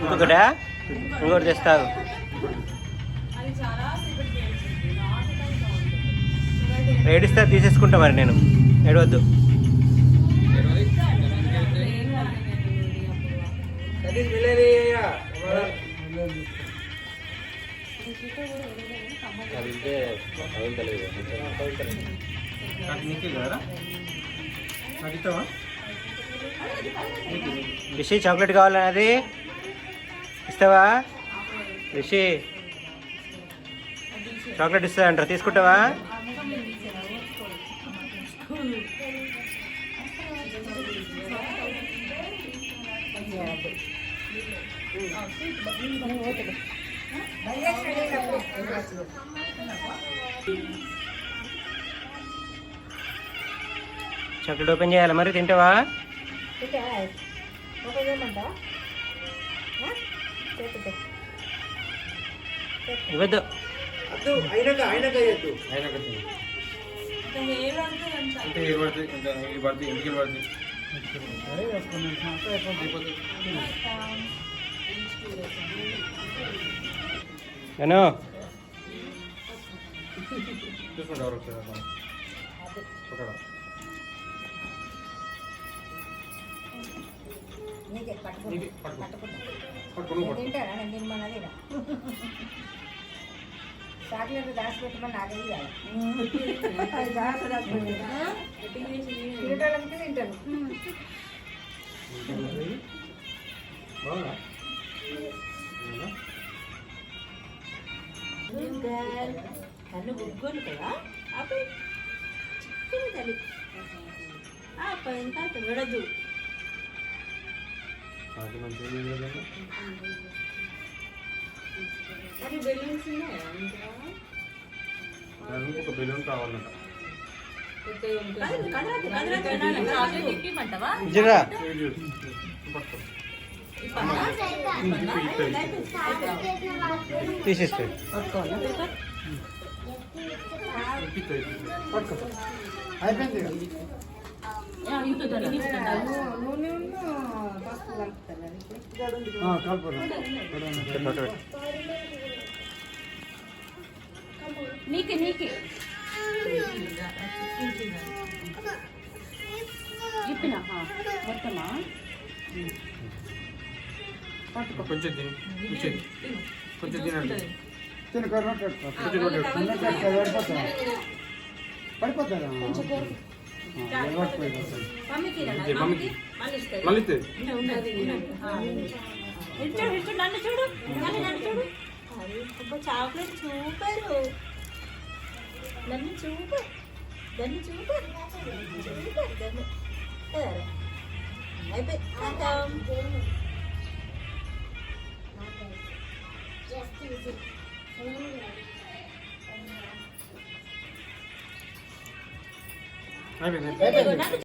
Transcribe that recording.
ఇంకొకటా ఇంకోటి తెస్తావు. ఏడిస్తే తీసేసుకుంటా మరి నేను. ఏడవద్దు. రిషి చాక్లెట్ కావాలని అది ఇస్తావా? రిషి చాక్లెట్ ఇస్తా అంటారా, తీసుకుంటావా? చాక్లెట్ ఓపెన్ చేయాలి మరి, తింటావా? ఇవ్వద్దు. చాక్లెట్ దాచిపెట్టమని నాకే తింటానికి తింటాను. కన్ను బుగ్గోలు కదా అప్పుడు చిక్కని తల్లి ఎంత విడదు. అది బెలూన్స్ ఉన్నాయా? ఒక బెలూన్ కావాలంట. తీసేస్తే అయిపోయింది. నీకే నీకే చెప్పినా మొత్తమా కొంచెం కొంచెం తినండి. పడిపోతారా? నన్ను చూడు చాక్లెట్ చూపరు. నన్ను చూపరు, దాన్ని చూపరు, చూపరు దాన్ని. అయిపోయి